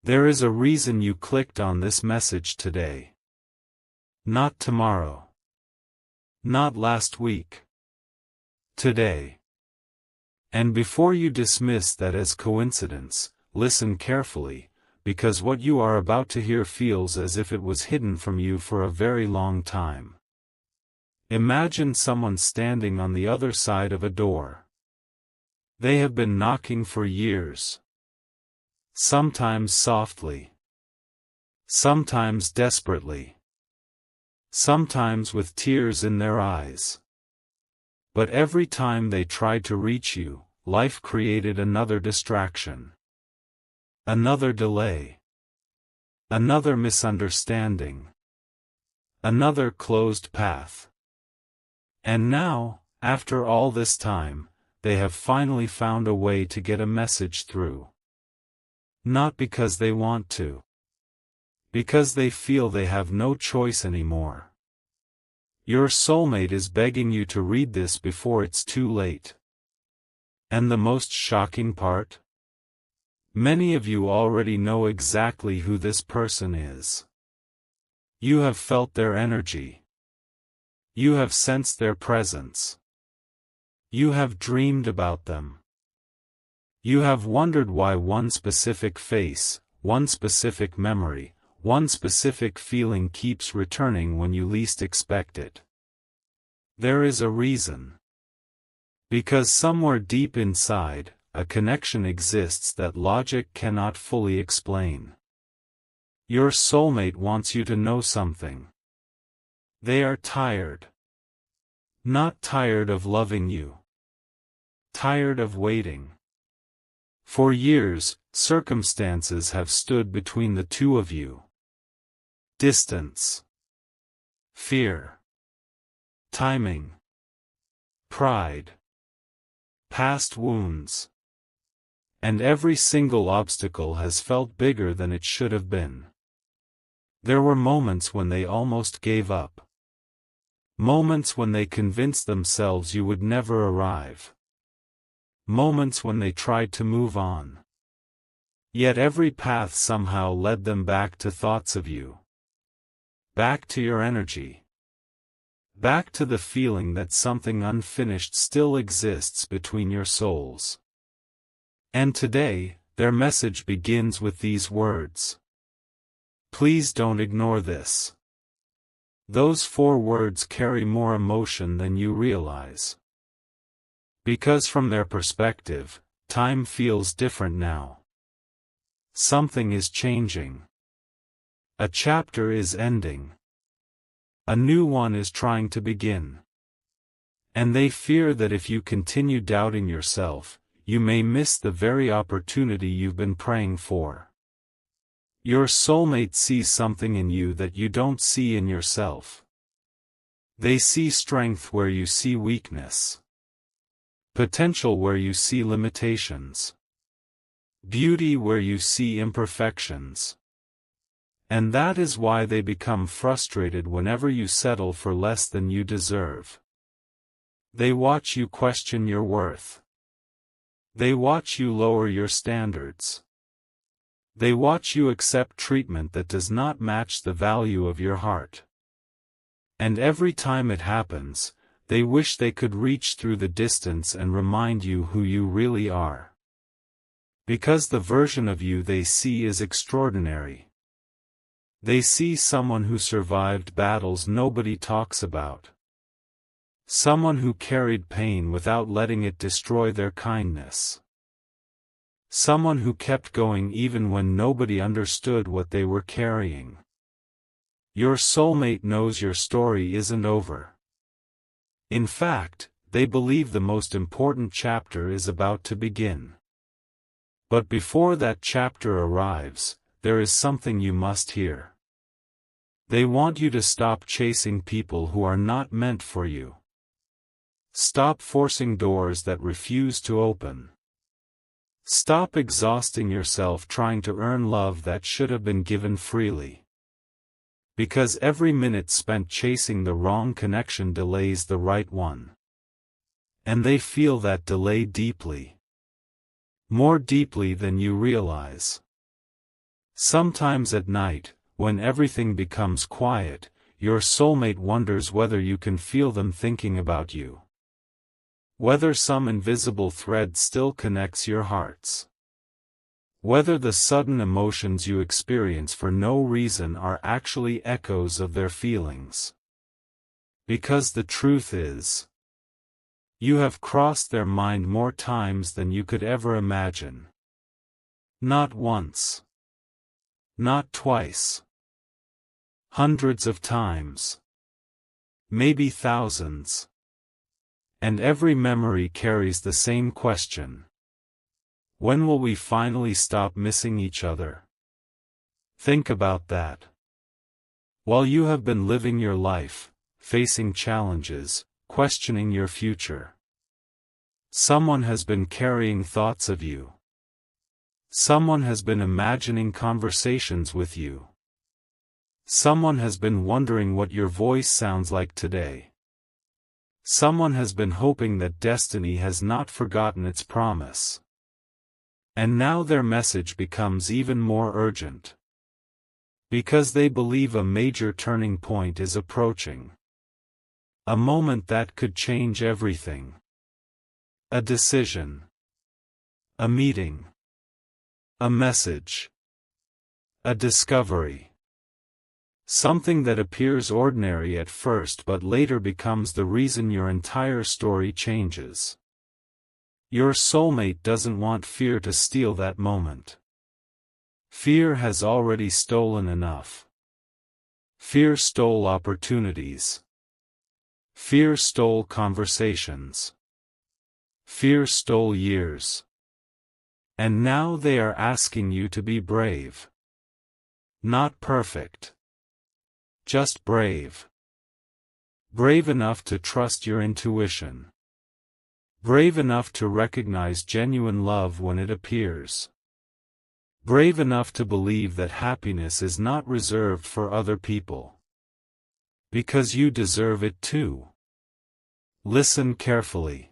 There is a reason you clicked on this message today. Not tomorrow. Not last week. Today. And before you dismiss that as coincidence, listen carefully, because what you are about to hear feels as if it was hidden from you for a very long time. Imagine someone standing on the other side of a door. They have been knocking for years. Sometimes softly. Sometimes desperately. Sometimes with tears in their eyes. But every time they tried to reach you, life created another distraction. Another delay. Another misunderstanding. Another closed path. And now, after all this time, they have finally found a way to get a message through. Not because they want to. Because they feel they have no choice anymore. Your soulmate is begging you to read this before it's too late. And the most shocking part? Many of you already know exactly who this person is. You have felt their energy. You have sensed their presence. You have dreamed about them. You have wondered why one specific face, one specific memory, one specific feeling keeps returning when you least expect it. There is a reason. Because somewhere deep inside, a connection exists that logic cannot fully explain. Your soulmate wants you to know something. They are tired. Not tired of loving you. Tired of waiting. For years, circumstances have stood between the two of you. Distance. Fear. Timing. Pride. Past wounds. And every single obstacle has felt bigger than it should have been. There were moments when they almost gave up. Moments when they convinced themselves you would never arrive. Moments when they tried to move on. Yet every path somehow led them back to thoughts of you. Back to your energy. Back to the feeling that something unfinished still exists between your souls. And today, their message begins with these words. Please don't ignore this. Those 4 words carry more emotion than you realize. Because from their perspective, time feels different now. Something is changing. A chapter is ending. A new one is trying to begin. And they fear that if you continue doubting yourself, you may miss the very opportunity you've been praying for. Your soulmate sees something in you that you don't see in yourself. They see strength where you see weakness. Potential where you see limitations. Beauty where you see imperfections. And that is why they become frustrated whenever you settle for less than you deserve. They watch you question your worth. They watch you lower your standards. They watch you accept treatment that does not match the value of your heart. And every time it happens, they wish they could reach through the distance and remind you who you really are. Because the version of you they see is extraordinary. They see someone who survived battles nobody talks about. Someone who carried pain without letting it destroy their kindness. Someone who kept going even when nobody understood what they were carrying. Your soulmate knows your story isn't over. In fact, they believe the most important chapter is about to begin. But before that chapter arrives, there is something you must hear. They want you to stop chasing people who are not meant for you. Stop forcing doors that refuse to open. Stop exhausting yourself trying to earn love that should have been given freely. Because every minute spent chasing the wrong connection delays the right one. And they feel that delay deeply. More deeply than you realize. Sometimes at night, when everything becomes quiet, your soulmate wonders whether you can feel them thinking about you. Whether some invisible thread still connects your hearts. Whether the sudden emotions you experience for no reason are actually echoes of their feelings. Because the truth is, you have crossed their mind more times than you could ever imagine. Not once. Not twice. Hundreds of times. Maybe thousands. And every memory carries the same question. When will we finally stop missing each other? Think about that. While you have been living your life, facing challenges, questioning your future, someone has been carrying thoughts of you. Someone has been imagining conversations with you. Someone has been wondering what your voice sounds like today. Someone has been hoping that destiny has not forgotten its promise. And now their message becomes even more urgent. Because they believe a major turning point is approaching. A moment that could change everything. A decision. A meeting. A message. A discovery. Something that appears ordinary at first but later becomes the reason your entire story changes. Your soulmate doesn't want fear to steal that moment. Fear has already stolen enough. Fear stole opportunities. Fear stole conversations. Fear stole years. And now they are asking you to be brave. Not perfect. Just brave. Brave enough to trust your intuition. Brave enough to recognize genuine love when it appears. Brave enough to believe that happiness is not reserved for other people. Because you deserve it too. Listen carefully.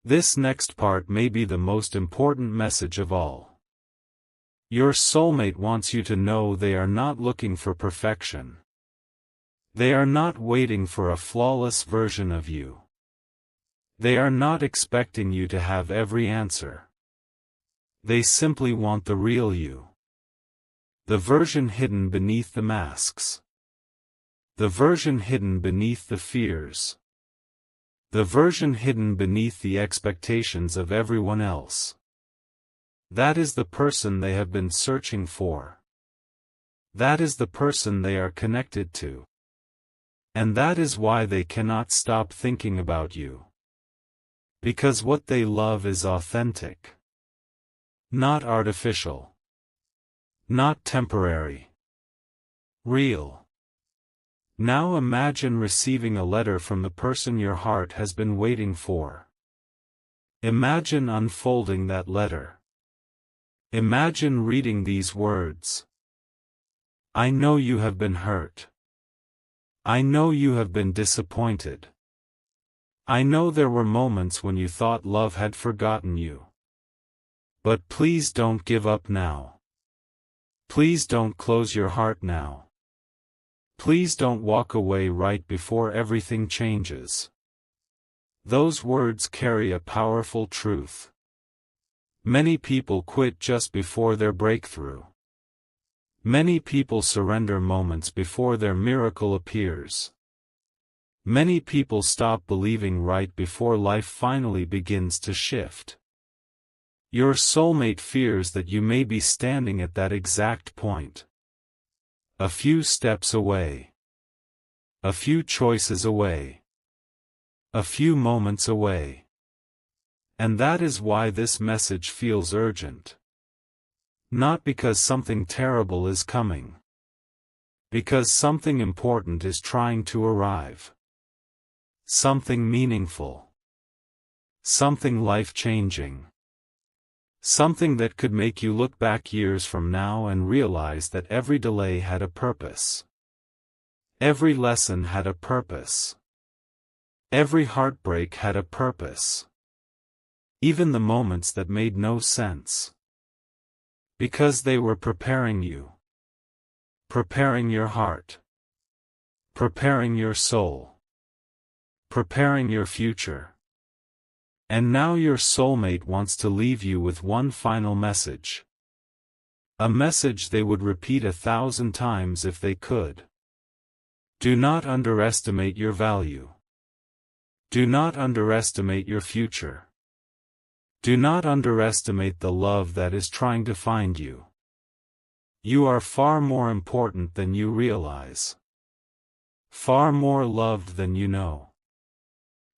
This next part may be the most important message of all. Your soulmate wants you to know they are not looking for perfection. They are not waiting for a flawless version of you. They are not expecting you to have every answer. They simply want the real you. The version hidden beneath the masks. The version hidden beneath the fears. The version hidden beneath the expectations of everyone else. That is the person they have been searching for. That is the person they are connected to. And that is why they cannot stop thinking about you. Because what they love is authentic. Not artificial. Not temporary. Real. Now imagine receiving a letter from the person your heart has been waiting for. Imagine unfolding that letter. Imagine reading these words. I know you have been hurt. I know you have been disappointed. I know there were moments when you thought love had forgotten you. But please don't give up now. Please don't close your heart now. Please don't walk away right before everything changes. Those words carry a powerful truth. Many people quit just before their breakthrough. Many people surrender moments before their miracle appears. Many people stop believing right before life finally begins to shift. Your soulmate fears that you may be standing at that exact point. A few steps away. A few choices away. A few moments away. And that is why this message feels urgent. Not because something terrible is coming. Because something important is trying to arrive. Something meaningful. Something life-changing. Something that could make you look back years from now and realize that every delay had a purpose. Every lesson had a purpose. Every heartbreak had a purpose. Even the moments that made no sense. Because they were preparing you. Preparing your heart. Preparing your soul. Preparing your future. And now your soulmate wants to leave you with one final message. A message they would repeat 1,000 times if they could. Do not underestimate your value. Do not underestimate your future. Do not underestimate the love that is trying to find you. You are far more important than you realize. Far more loved than you know.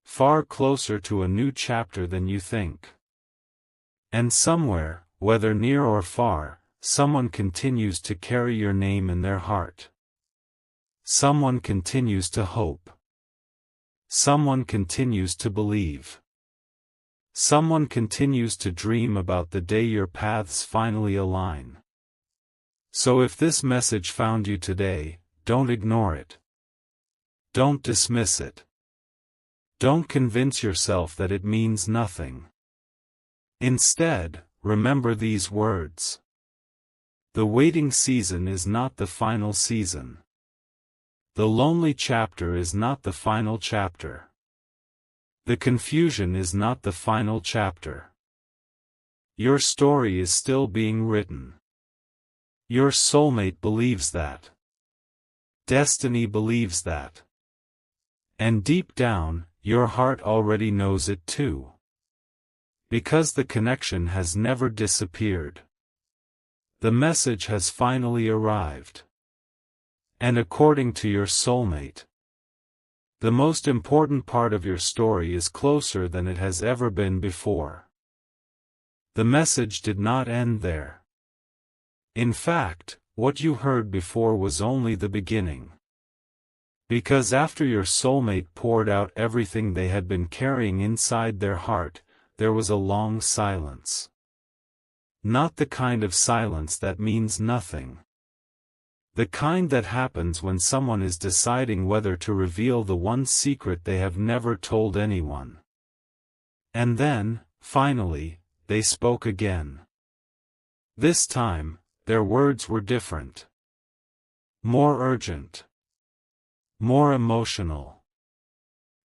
Far closer to a new chapter than you think. And somewhere, whether near or far, someone continues to carry your name in their heart. Someone continues to hope. Someone continues to believe. Someone continues to dream about the day your paths finally align. So if this message found you today, don't ignore it. Don't dismiss it. Don't convince yourself that it means nothing. Instead, remember these words. The waiting season is not the final season. The lonely chapter is not the final chapter. The confusion is not the final chapter. Your story is still being written. Your soulmate believes that. Destiny believes that. And deep down, your heart already knows it too. Because the connection has never disappeared. The message has finally arrived. And according to your soulmate, the most important part of your story is closer than it has ever been before. The message did not end there. In fact, what you heard before was only the beginning. Because after your soulmate poured out everything they had been carrying inside their heart, there was a long silence. Not the kind of silence that means nothing. The kind that happens when someone is deciding whether to reveal the one secret they have never told anyone. And then, finally, they spoke again. This time, their words were different. More urgent. More emotional.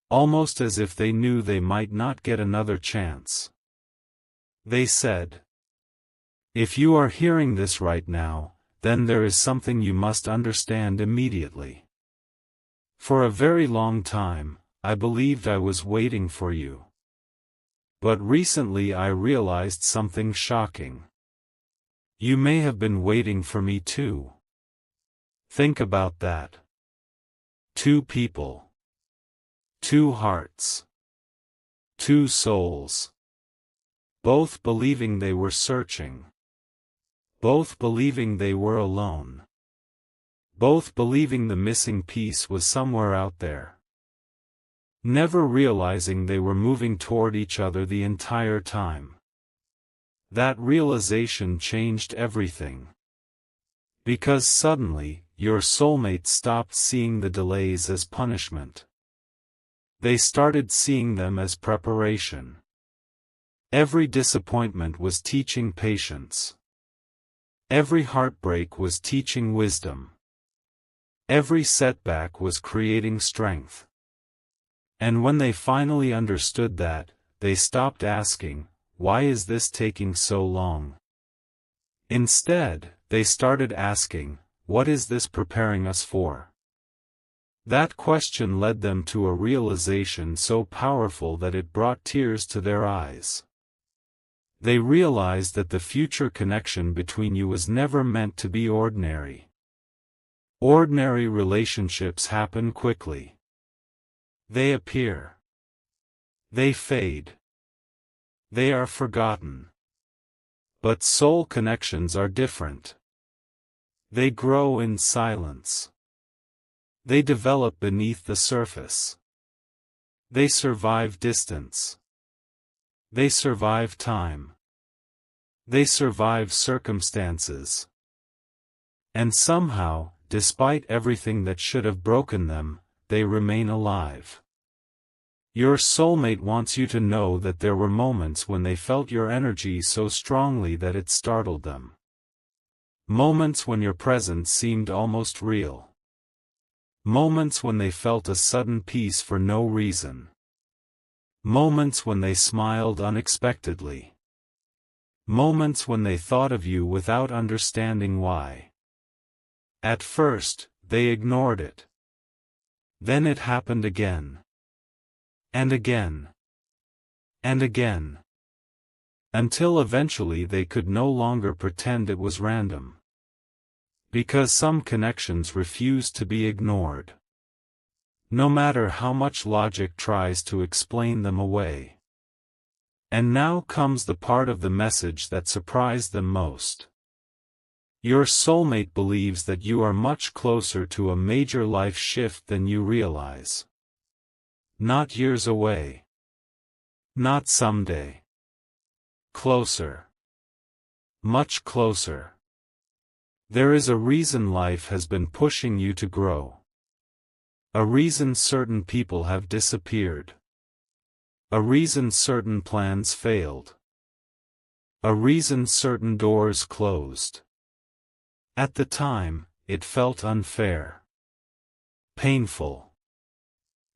Almost as if they knew they might not get another chance. They said, "If you are hearing this right now, then there is something you must understand immediately. For a very long time, I believed I was waiting for you. But recently I realized something shocking. You may have been waiting for me too. Think about that. Two people. Two hearts. Two souls. Both believing they were searching. Both believing they were alone. Both believing the missing piece was somewhere out there. Never realizing they were moving toward each other the entire time. That realization changed everything. Because suddenly, your soulmate stopped seeing the delays as punishment. They started seeing them as preparation. Every disappointment was teaching patience. Every heartbreak was teaching wisdom. Every setback was creating strength. And when they finally understood that, they stopped asking, "Why is this taking so long?" Instead, they started asking, "What is this preparing us for?" That question led them to a realization so powerful that it brought tears to their eyes. They realized that the future connection between you was never meant to be ordinary. Ordinary relationships happen quickly. They appear. They fade. They are forgotten. But soul connections are different. They grow in silence. They develop beneath the surface. They survive distance. They survive time. They survive circumstances. And somehow, despite everything that should have broken them, they remain alive. Your soulmate wants you to know that there were moments when they felt your energy so strongly that it startled them. Moments when your presence seemed almost real. Moments when they felt a sudden peace for no reason. Moments when they smiled unexpectedly. Moments when they thought of you without understanding why. At first, they ignored it. Then it happened again. And again. And again. Until eventually they could no longer pretend it was random. Because some connections refuse to be ignored. No matter how much logic tries to explain them away. And now comes the part of the message that surprised them most. Your soulmate believes that you are much closer to a major life shift than you realize. Not years away. Not someday. Closer. Much closer. There is a reason life has been pushing you to grow. A reason certain people have disappeared. A reason certain plans failed. A reason certain doors closed. At the time, it felt unfair. Painful.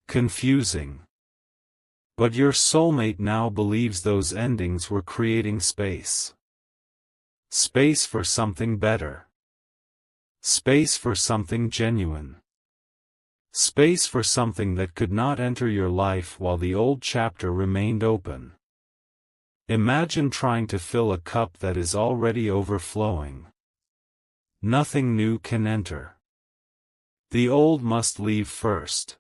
Confusing. But your soulmate now believes those endings were creating space. Space for something better. Space for something genuine. Space for something that could not enter your life while the old chapter remained open. Imagine trying to fill a cup that is already overflowing. Nothing new can enter. The old must leave first.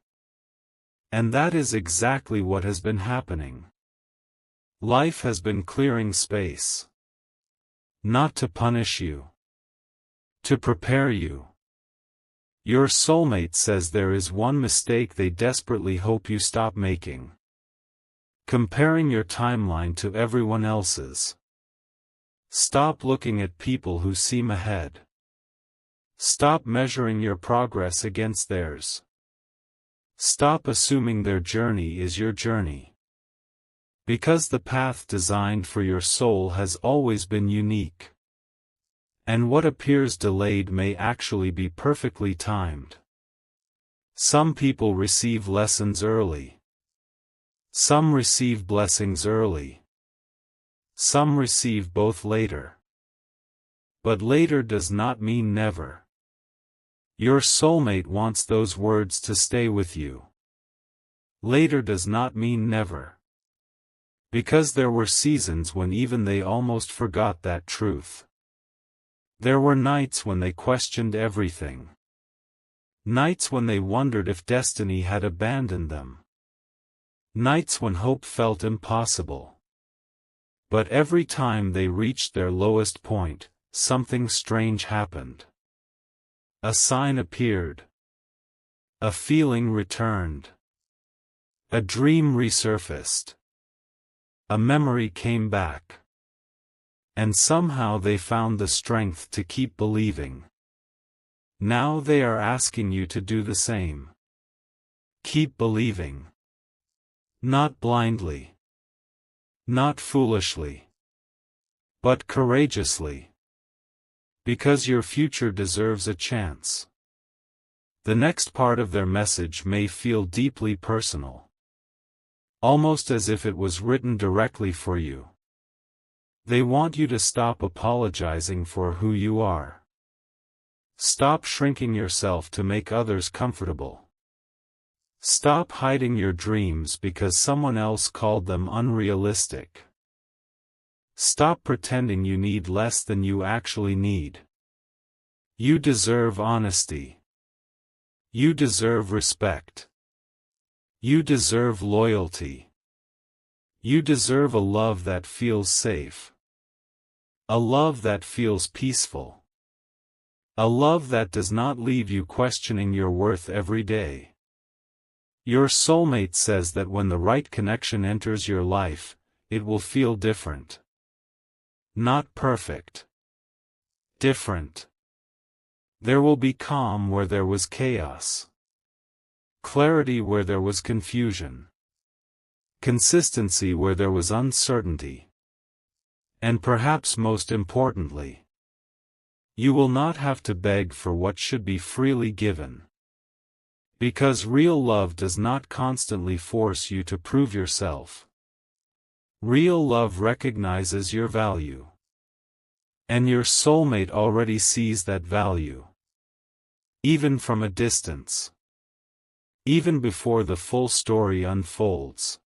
And that is exactly what has been happening. Life has been clearing space. Not to punish you. To prepare you. Your soulmate says there is one mistake they desperately hope you stop making. Comparing your timeline to everyone else's. Stop looking at people who seem ahead. Stop measuring your progress against theirs. Stop assuming their journey is your journey. Because the path designed for your soul has always been unique. And what appears delayed may actually be perfectly timed. Some people receive lessons early. Some receive blessings early. Some receive both later. But later does not mean never. Your soulmate wants those words to stay with you. Later does not mean never. Because there were seasons when even they almost forgot that truth. There were nights when they questioned everything. Nights when they wondered if destiny had abandoned them. Nights when hope felt impossible. But every time they reached their lowest point, something strange happened. A sign appeared. A feeling returned. A dream resurfaced. A memory came back. And somehow they found the strength to keep believing. Now they are asking you to do the same. Keep believing. Not blindly. Not foolishly. But courageously. Because your future deserves a chance. The next part of their message may feel deeply personal. Almost as if it was written directly for you. They want you to stop apologizing for who you are. Stop shrinking yourself to make others comfortable. Stop hiding your dreams because someone else called them unrealistic. Stop pretending you need less than you actually need. You deserve honesty. You deserve respect. You deserve loyalty. You deserve a love that feels safe. A love that feels peaceful. A love that does not leave you questioning your worth every day. Your soulmate says that when the right connection enters your life, it will feel different. Not perfect. Different. There will be calm where there was chaos. Clarity where there was confusion. Consistency where there was uncertainty. And perhaps most importantly, You will not have to beg for what should be freely given. Because real love does not constantly force you to prove yourself. Real love recognizes your value. And your soulmate already sees that value. Even from a distance. Even before the full story unfolds.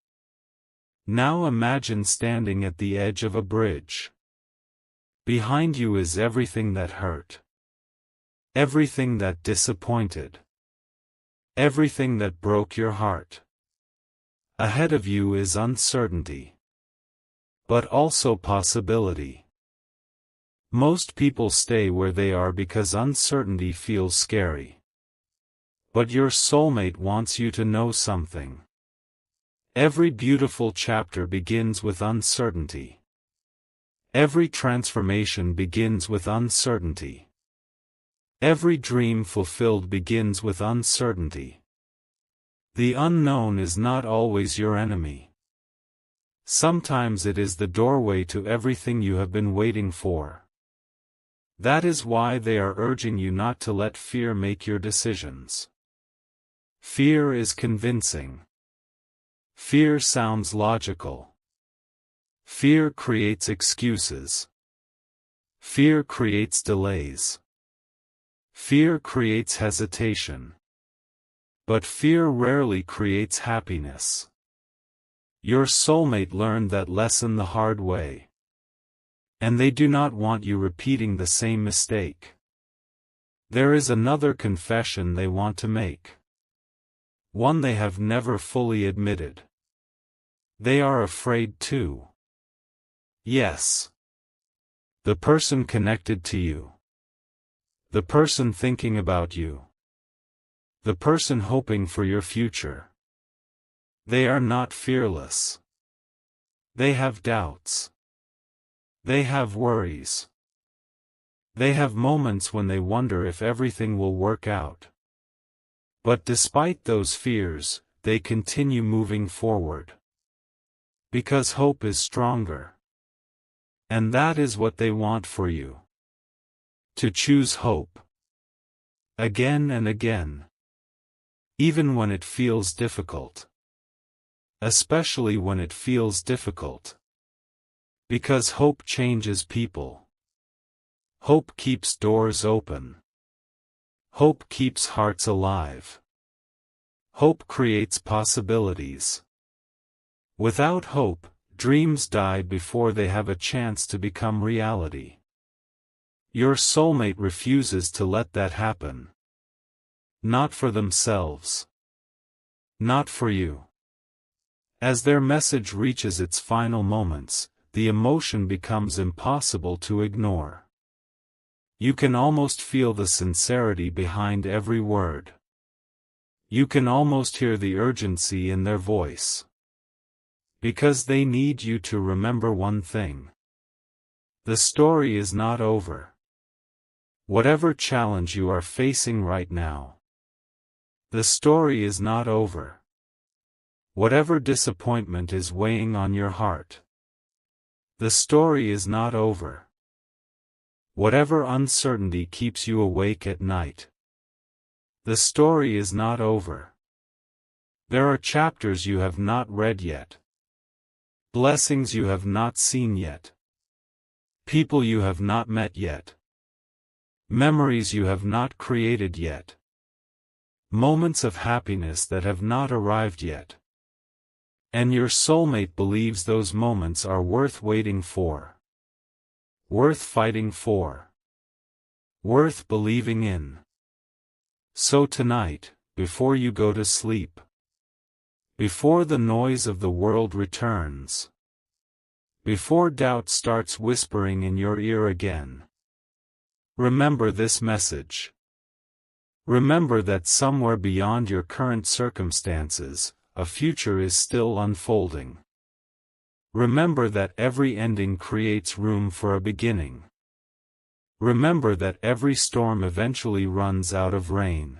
Now imagine standing at the edge of a bridge. Behind you is everything that hurt. Everything that disappointed. Everything that broke your heart. Ahead of you is uncertainty. But also possibility. Most people stay where they are because uncertainty feels scary. But your soulmate wants you to know something. Every beautiful chapter begins with uncertainty. Every transformation begins with uncertainty. Every dream fulfilled begins with uncertainty. The unknown is not always your enemy. Sometimes it is the doorway to everything you have been waiting for. That is why they are urging you not to let fear make your decisions. Fear is convincing. Fear sounds logical. Fear creates excuses. Fear creates delays. Fear creates hesitation. But fear rarely creates happiness. Your soulmate learned that lesson the hard way. And they do not want you repeating the same mistake. There is another confession they want to make. One they have never fully admitted. They are afraid too. Yes. The person connected to you. The person thinking about you. The person hoping for your future. They are not fearless. They have doubts. They have worries. They have moments when they wonder if everything will work out. But despite those fears, they continue moving forward. Because hope is stronger. And that is what they want for you. To choose hope. Again and again. Even when it feels difficult. Especially when it feels difficult. Because hope changes people. Hope keeps doors open. Hope keeps hearts alive. Hope creates possibilities. Without hope, dreams die before they have a chance to become reality. Your soulmate refuses to let that happen. Not for themselves. Not for you. As their message reaches its final moments, the emotion becomes impossible to ignore. You can almost feel the sincerity behind every word. You can almost hear the urgency in their voice. Because they need you to remember one thing. The story is not over. Whatever challenge you are facing right now. The story is not over. Whatever disappointment is weighing on your heart. The story is not over. Whatever uncertainty keeps you awake at night. The story is not over. There are chapters you have not read yet. Blessings you have not seen yet. People you have not met yet. Memories you have not created yet. Moments of happiness that have not arrived yet. And your soulmate believes those moments are worth waiting for. Worth fighting for. Worth believing in. So tonight, before you go to sleep. Before the noise of the world returns. Before doubt starts whispering in your ear again. Remember this message. Remember that somewhere beyond your current circumstances, a future is still unfolding. Remember that every ending creates room for a beginning. Remember that every storm eventually runs out of rain.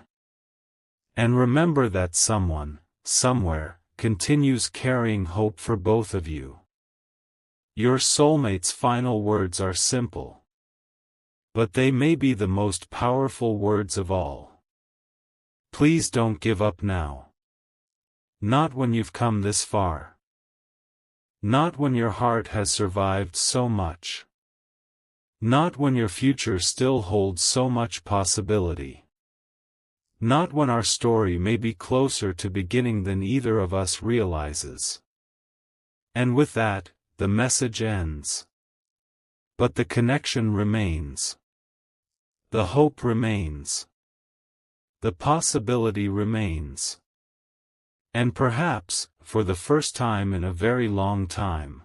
And remember that someone, somewhere, continues carrying hope for both of you. Your soulmate's final words are simple. But they may be the most powerful words of all. Please don't give up now. Not when you've come this far. Not when your heart has survived so much. Not when your future still holds so much possibility. Not when our story may be closer to beginning than either of us realizes. And with that, the message ends. But the connection remains. The hope remains. The possibility remains. And perhaps, for the first time in a very long time,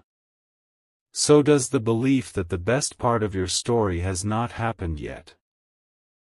so does the belief that the best part of your story has not happened yet.